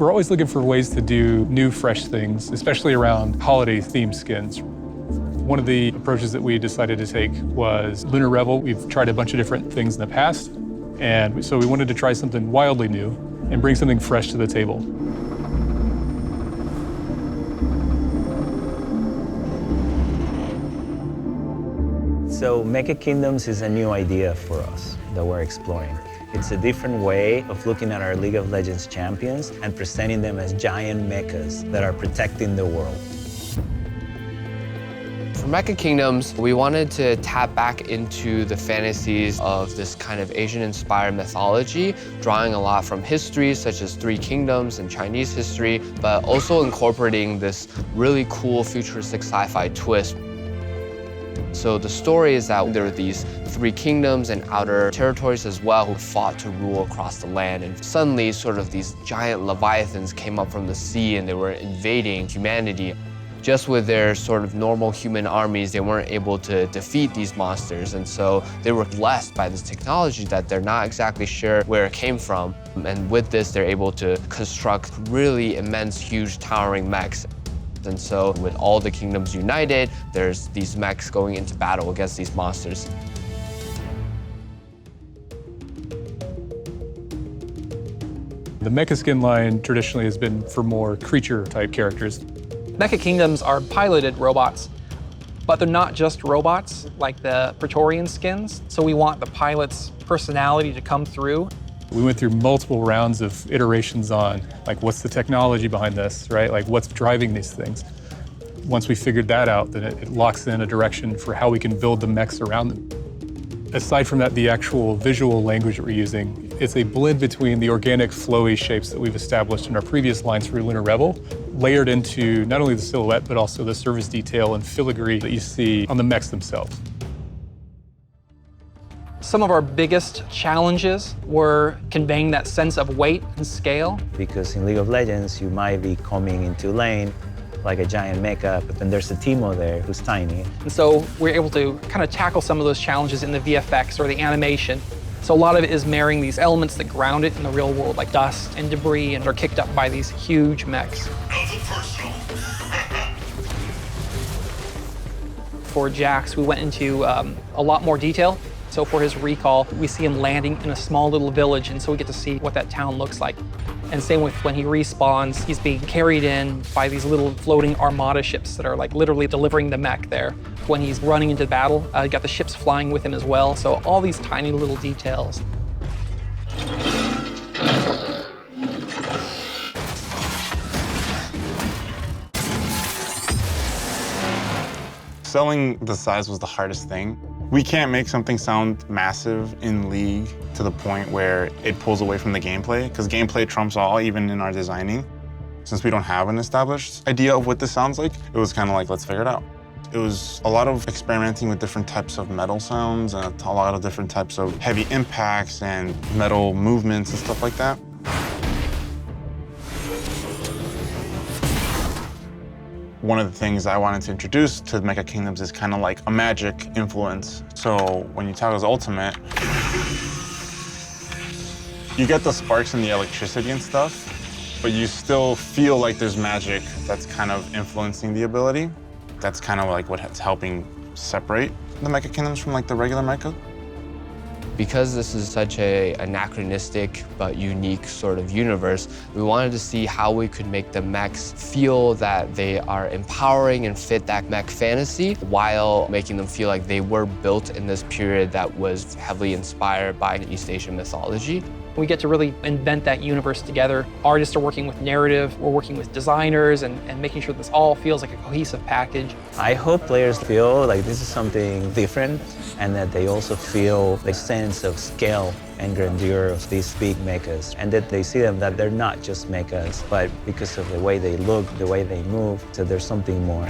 We're always looking for ways to do new, fresh things, especially around holiday-themed skins. One of the approaches that we decided to take was Lunar Revel. We've tried a bunch of different things in the past, and so we wanted to try something wildly new and bring something fresh to the table. So Mecha Kingdoms is a new idea for us that we're exploring. It's a different way of looking at our League of Legends champions and presenting them as giant mechas that are protecting the world. For Mecha Kingdoms, we wanted to tap back into the fantasies of this kind of Asian-inspired mythology, drawing a lot from history, such as Three Kingdoms and Chinese history, but also incorporating this really cool futuristic sci-fi twist. So the story is that there are these three kingdoms and outer territories as well who fought to rule across the land. And suddenly, sort of these giant leviathans came up from the sea and they were invading humanity. Just with their sort of normal human armies, they weren't able to defeat these monsters. And so they were blessed by this technology that they're not exactly sure where it came from. And with this, they're able to construct really immense, huge, towering mechs. And so with all the kingdoms united, there's these mechs going into battle against these monsters. The Mecha skin line traditionally has been for more creature-type characters. Mecha Kingdoms are piloted robots, but they're not just robots like the Praetorian skins, so we want the pilot's personality to come through. We went through multiple rounds of iterations on, like, what's the technology behind this, right? Like, what's driving these things? Once we figured that out, then it locks in a direction for how we can build the mechs around them. Aside from that, the actual visual language that we're using, it's a blend between the organic, flowy shapes that we've established in our previous lines through Lunar Revel, layered into not only the silhouette, but also the surface detail and filigree that you see on the mechs themselves. Some of our biggest challenges were conveying that sense of weight and scale. Because in League of Legends, you might be coming into lane like a giant mecha, but then there's a Teemo there who's tiny. And so we're able to kind of tackle some of those challenges in the VFX or the animation. So a lot of it is marrying these elements that ground it in the real world, like dust and debris, and are kicked up by these huge mechs. For Jax, we went into a lot more detail. So for his recall, we see him landing in a small little village, and so we get to see what that town looks like. And same with when he respawns, he's being carried in by these little floating armada ships that are like literally delivering the mech there. When he's running into battle, you got the ships flying with him as well. So all these tiny little details. Selling the size was the hardest thing. We can't make something sound massive in League to the point where it pulls away from the gameplay, because gameplay trumps all, even in our designing. Since we don't have an established idea of what this sounds like, it was kind of like, let's figure it out. It was a lot of experimenting with different types of metal sounds and a lot of different types of heavy impacts and metal movements and stuff like that. One of the things I wanted to introduce to Mecha Kingdoms is kind of like a magic influence. So when you toggle his ultimate, you get the sparks and the electricity and stuff, but you still feel like there's magic that's kind of influencing the ability. That's kind of like what's helping separate the Mecha Kingdoms from like the regular mecha. Because this is such an anachronistic but unique sort of universe, we wanted to see how we could make the mechs feel that they are empowering and fit that mech fantasy while making them feel like they were built in this period that was heavily inspired by East Asian mythology. We get to really invent that universe together. Artists are working with narrative, we're working with designers, and making sure this all feels like a cohesive package. I hope players feel like this is something different, and that they also feel the sense of scale and grandeur of these big mechas, and that they see them that they're not just mechas, but because of the way they look, the way they move, so there's something more.